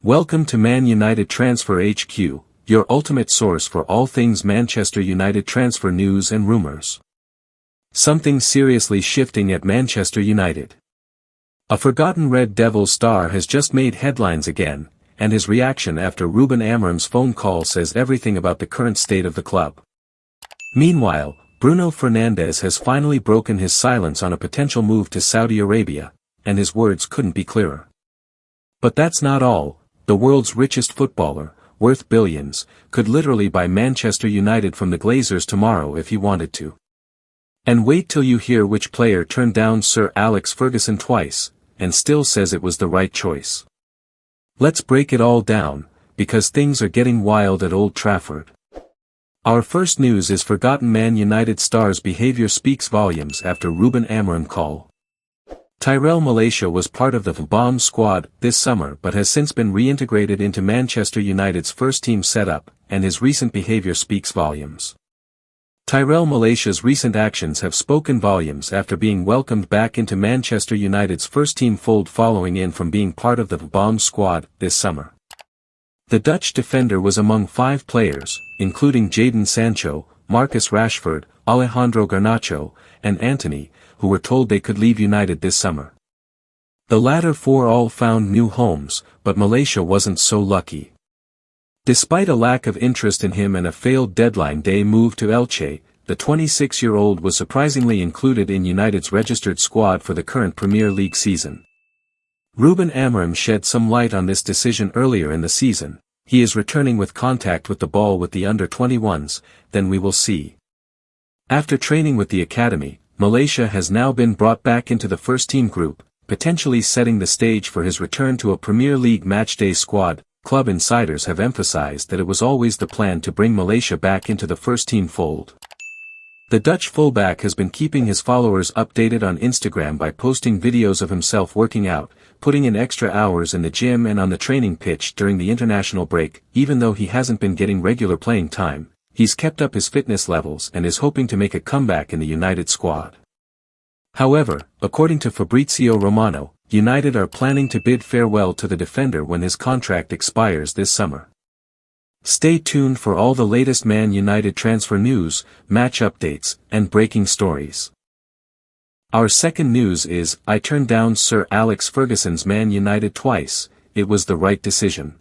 Welcome to Man Utd Transfer HQ, your ultimate source for all things Manchester United transfer news and rumours. Something seriously shifting at Manchester United. A forgotten Red Devils star has just made headlines again, and his reaction after Ruben Amorim's phone call says everything about the current state of the club. Meanwhile, Bruno Fernandes has finally broken his silence on a potential move to Saudi Arabia, and his words couldn't be clearer. But that's not all. The world's richest footballer, worth billions, could literally buy Manchester United from the Glazers tomorrow if he wanted to. And wait till you hear which player turned down Sir Alex Ferguson twice, and still says it was the right choice. Let's break it all down, because things are getting wild at Old Trafford. Our first news is forgotten Man United star's behaviour speaks volumes after Ruben Amorim call. Tyrell Malaysia was part of the bomb squad this summer but has since been reintegrated into Manchester United's first-team setup, and his recent behaviour speaks volumes. Tyrell Malaysia's recent actions have spoken volumes after being welcomed back into Manchester United's first-team fold following in from being part of the bomb squad this summer. The Dutch defender was among 5 players, including Jadon Sancho, Marcus Rashford, Alejandro Garnacho, and Antony, who were told they could leave United this summer. The latter 4 all found new homes, but Malaysia wasn't so lucky. Despite a lack of interest in him and a failed deadline day move to Elche, the 26-year-old was surprisingly included in United's registered squad for the current Premier League season. Ruben Amorim shed some light on this decision earlier in the season. He is returning with contact with the ball with the under-21s, then we will see. After training with the academy, Malaysia has now been brought back into the first-team group, potentially setting the stage for his return to a Premier League matchday squad. Club insiders have emphasized that it was always the plan to bring Malaysia back into the first-team fold. The Dutch fullback has been keeping his followers updated on Instagram by posting videos of himself working out, putting in extra hours in the gym and on the training pitch during the international break. Even though he hasn't been getting regular playing time, he's kept up his fitness levels and is hoping to make a comeback in the United squad. However, according to Fabrizio Romano, United are planning to bid farewell to the defender when his contract expires this summer. Stay tuned for all the latest Man United transfer news, match updates, and breaking stories. Our second news is, I turned down Sir Alex Ferguson's Man United twice, it was the right decision.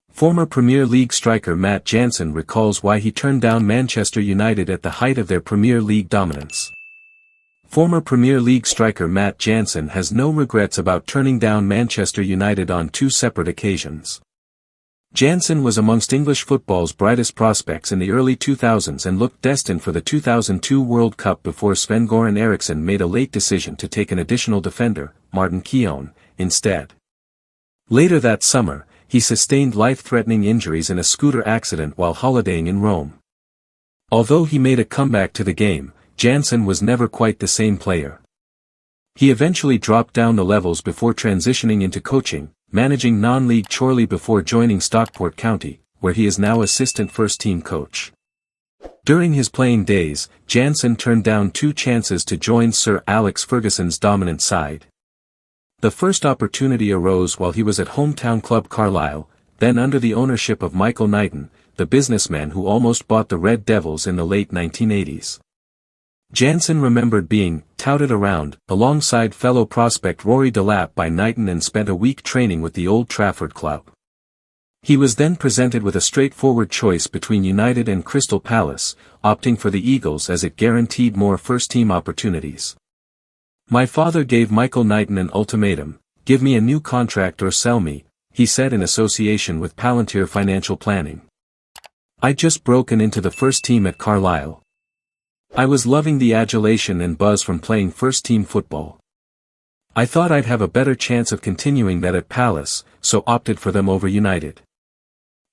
Former Premier League striker Matt Jansen recalls why he turned down Manchester United at the height of their Premier League dominance. Former Premier League striker Matt Jansen has no regrets about turning down Manchester United on 2 separate occasions. Jansen was amongst English football's brightest prospects in the early 2000s and looked destined for the 2002 World Cup before Sven-Göran Eriksson made a late decision to take an additional defender, Martin Keown, instead. Later that summer, he sustained life-threatening injuries in a scooter accident while holidaying in Rome. Although he made a comeback to the game, Jansen was never quite the same player. He eventually dropped down the levels before transitioning into coaching, managing non-league Chorley before joining Stockport County, where he is now assistant first-team coach. During his playing days, Jansen turned down 2 chances to join Sir Alex Ferguson's dominant side. The first opportunity arose while he was at hometown club Carlisle, then under the ownership of Michael Knighton, the businessman who almost bought the Red Devils in the late 1980s. Jansen remembered being touted around, alongside fellow prospect Rory Delap by Knighton and spent a week training with the Old Trafford club. He was then presented with a straightforward choice between United and Crystal Palace, opting for the Eagles as it guaranteed more first-team opportunities. My father gave Michael Knighton an ultimatum, give me a new contract or sell me, he said in association with Palantir Financial Planning. I'd just broken into the first team at Carlisle. I was loving the adulation and buzz from playing first-team football. I thought I'd have a better chance of continuing that at Palace, so opted for them over United.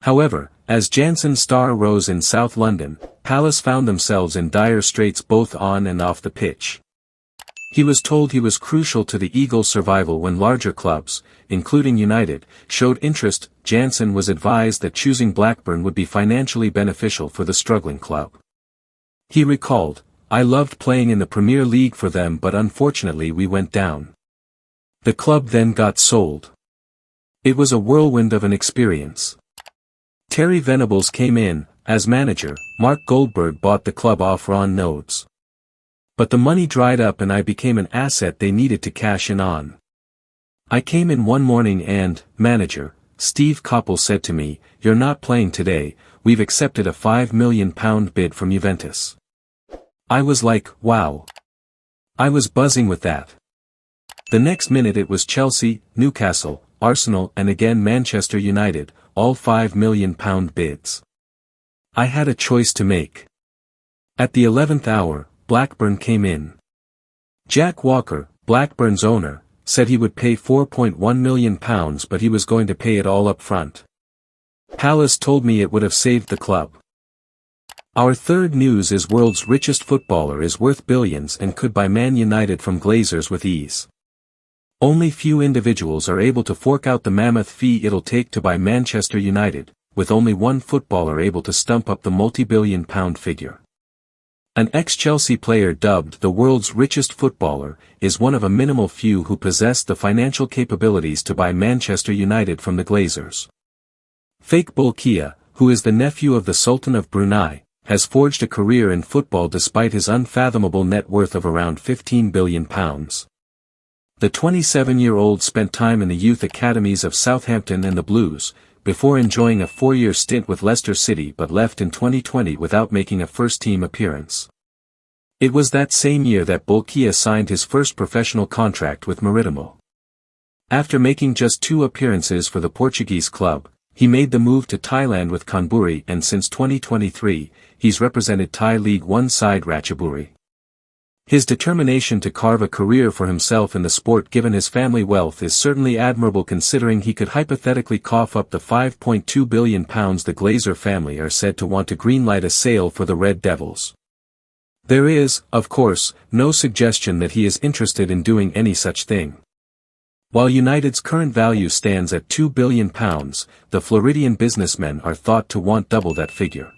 However, as Jansen's star rose in South London, Palace found themselves in dire straits both on and off the pitch. He was told he was crucial to the Eagles' survival when larger clubs, including United, showed interest. Jansen was advised that choosing Blackburn would be financially beneficial for the struggling club. He recalled, I loved playing in the Premier League for them but unfortunately we went down. The club then got sold. It was a whirlwind of an experience. Terry Venables came in, as manager. Mark Goldberg bought the club off Ron Nodes. But the money dried up and I became an asset they needed to cash in on. I came in one morning and, manager, Steve Coppell said to me, "You're not playing today, we've accepted a £5 million bid from Juventus." I was like, wow. I was buzzing with that. The next minute it was Chelsea, Newcastle, Arsenal and again Manchester United, all £5 million bids. I had a choice to make. At the 11th hour, Blackburn came in. Jack Walker, Blackburn's owner, said he would pay £4.1 million but he was going to pay it all up front. Palace told me it would have saved the club. Our third news is world's richest footballer is worth billions and could buy Man United from Glazers with ease. Only few individuals are able to fork out the mammoth fee it'll take to buy Manchester United, with only one footballer able to stump up the multi-billion pound figure. An ex-Chelsea player dubbed the world's richest footballer, is one of a minimal few who possess the financial capabilities to buy Manchester United from the Glazers. Fake Bolkiah, who is the nephew of the Sultan of Brunei, has forged a career in football despite his unfathomable net worth of around £15 billion. The 27-year-old spent time in the youth academies of Southampton and the Blues, before enjoying a 4-year stint with Leicester City but left in 2020 without making a first-team appearance. It was that same year that Bolkiah signed his first professional contract with Maritimo. After making just 2 appearances for the Portuguese club, he made the move to Thailand with Chonburi and since 2023, he's represented Thai League One side Ratchaburi. His determination to carve a career for himself in the sport given his family wealth is certainly admirable considering he could hypothetically cough up the £5.2 billion the Glazer family are said to want to greenlight a sale for the Red Devils. There is, of course, no suggestion that he is interested in doing any such thing. While United's current value stands at £2 billion, the Floridian businessmen are thought to want double that figure.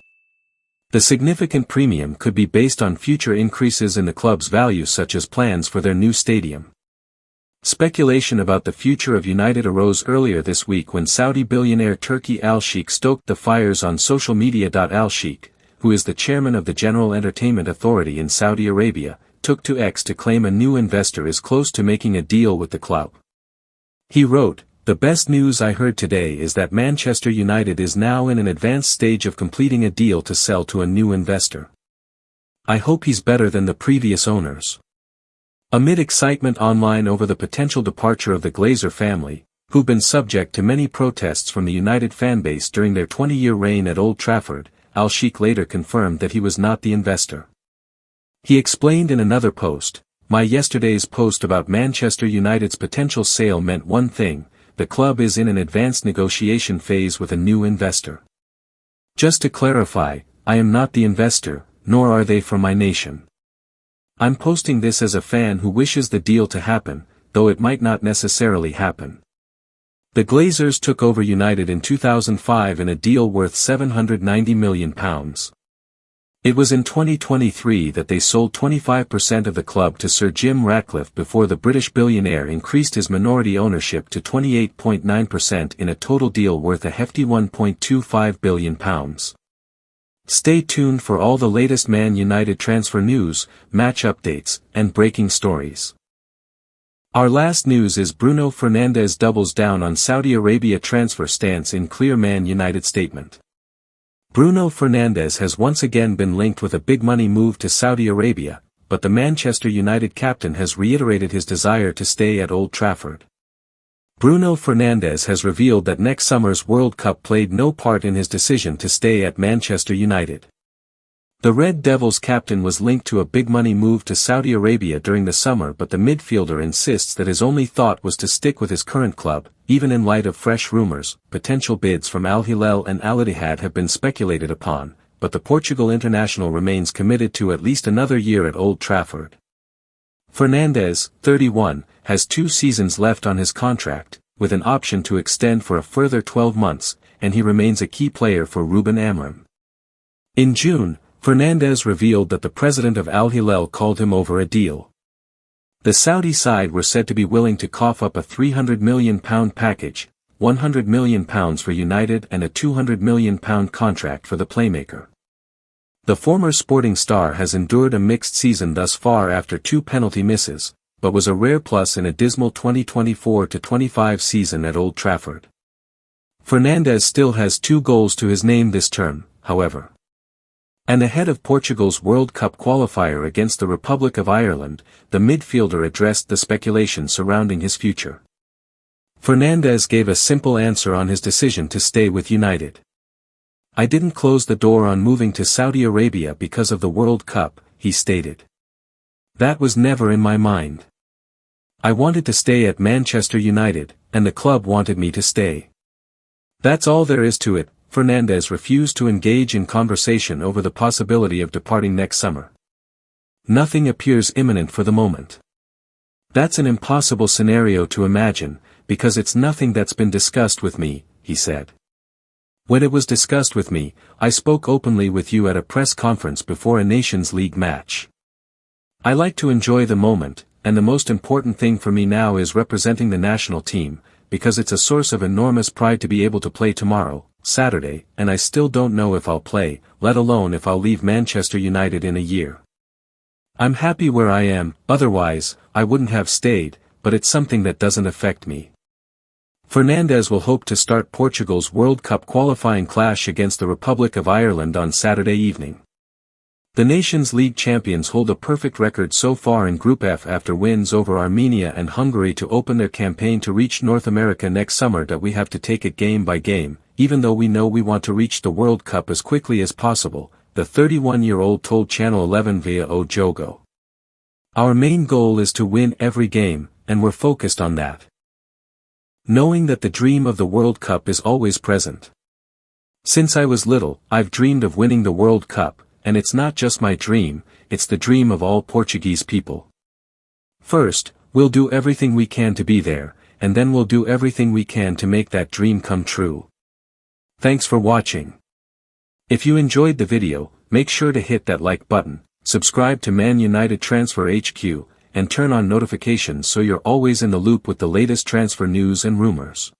The significant premium could be based on future increases in the club's value such as plans for their new stadium. Speculation about the future of United arose earlier this week when Saudi billionaire Turki Al-Sheikh stoked the fires on social media. Al-Sheikh, who is the chairman of the General Entertainment Authority in Saudi Arabia, took to X to claim a new investor is close to making a deal with the club. He wrote, "The best news I heard today is that Manchester United is now in an advanced stage of completing a deal to sell to a new investor. I hope he's better than the previous owners." Amid excitement online over the potential departure of the Glazer family, who've been subject to many protests from the United fanbase during their 20-year reign at Old Trafford, Al-Sheikh later confirmed that he was not the investor. He explained in another post, "My yesterday's post about Manchester United's potential sale meant one thing, the club is in an advanced negotiation phase with a new investor. Just to clarify, I am not the investor, nor are they from my nation. I'm posting this as a fan who wishes the deal to happen, though it might not necessarily happen." The Glazers took over United in 2005 in a deal worth £790 million. It was in 2023 that they sold 25% of the club to Sir Jim Ratcliffe before the British billionaire increased his minority ownership to 28.9% in a total deal worth a hefty £1.25 billion. Stay tuned for all the latest Man United transfer news, match updates, and breaking stories. Our last news is Bruno Fernandes doubles down on Saudi Arabia transfer stance in clear Man United statement. Bruno Fernandes has once again been linked with a big money move to Saudi Arabia, but the Manchester United captain has reiterated his desire to stay at Old Trafford. Bruno Fernandes has revealed that next summer's World Cup played no part in his decision to stay at Manchester United. The Red Devils captain was linked to a big money move to Saudi Arabia during the summer, but the midfielder insists that his only thought was to stick with his current club, even in light of fresh rumors. Potential bids from Al Hilal and Al Ittihad have been speculated upon, but the Portugal international remains committed to at least another year at Old Trafford. Fernandes, 31, has 2 seasons left on his contract, with an option to extend for a further 12 months, and he remains a key player for Ruben Amorim. In June, Fernandes revealed that the president of Al Hilal called him over a deal. The Saudi side were said to be willing to cough up a £300 million package, £100 million for United and a £200 million contract for the playmaker. The former Sporting star has endured a mixed season thus far after 2 penalty misses, but was a rare plus in a dismal 2024-25 season at Old Trafford. Fernandes still has 2 goals to his name this term, however. And ahead of Portugal's World Cup qualifier against the Republic of Ireland, the midfielder addressed the speculation surrounding his future. Fernandes gave a simple answer on his decision to stay with United. "I didn't close the door on moving to Saudi Arabia because of the World Cup," he stated. "That was never in my mind. I wanted to stay at Manchester United, and the club wanted me to stay. That's all there is to it." Fernandes refused to engage in conversation over the possibility of departing next summer. "Nothing appears imminent for the moment. That's an impossible scenario to imagine, because it's nothing that's been discussed with me," he said. "When it was discussed with me, I spoke openly with you at a press conference before a Nations League match. I like to enjoy the moment, and the most important thing for me now is representing the national team, because it's a source of enormous pride to be able to play tomorrow, Saturday, and I still don't know if I'll play, let alone if I'll leave Manchester United in a year. I'm happy where I am, otherwise, I wouldn't have stayed, but it's something that doesn't affect me." Fernandes will hope to start Portugal's World Cup qualifying clash against the Republic of Ireland on Saturday evening. The Nations League champions hold a perfect record so far in Group F after wins over Armenia and Hungary to open their campaign to reach North America next summer. That we have to take it game by game, even though we know we want to reach the World Cup as quickly as possible, the 31-year-old told Channel 11 via O Jogo. "Our main goal is to win every game, and we're focused on that. Knowing that the dream of the World Cup is always present. Since I was little, I've dreamed of winning the World Cup, and it's not just my dream, it's the dream of all Portuguese people. First, we'll do everything we can to be there, and then we'll do everything we can to make that dream come true." Thanks for watching. If you enjoyed the video, make sure to hit that like button, subscribe to Man Utd Transfer HQ, and turn on notifications so you're always in the loop with the latest transfer news and rumors.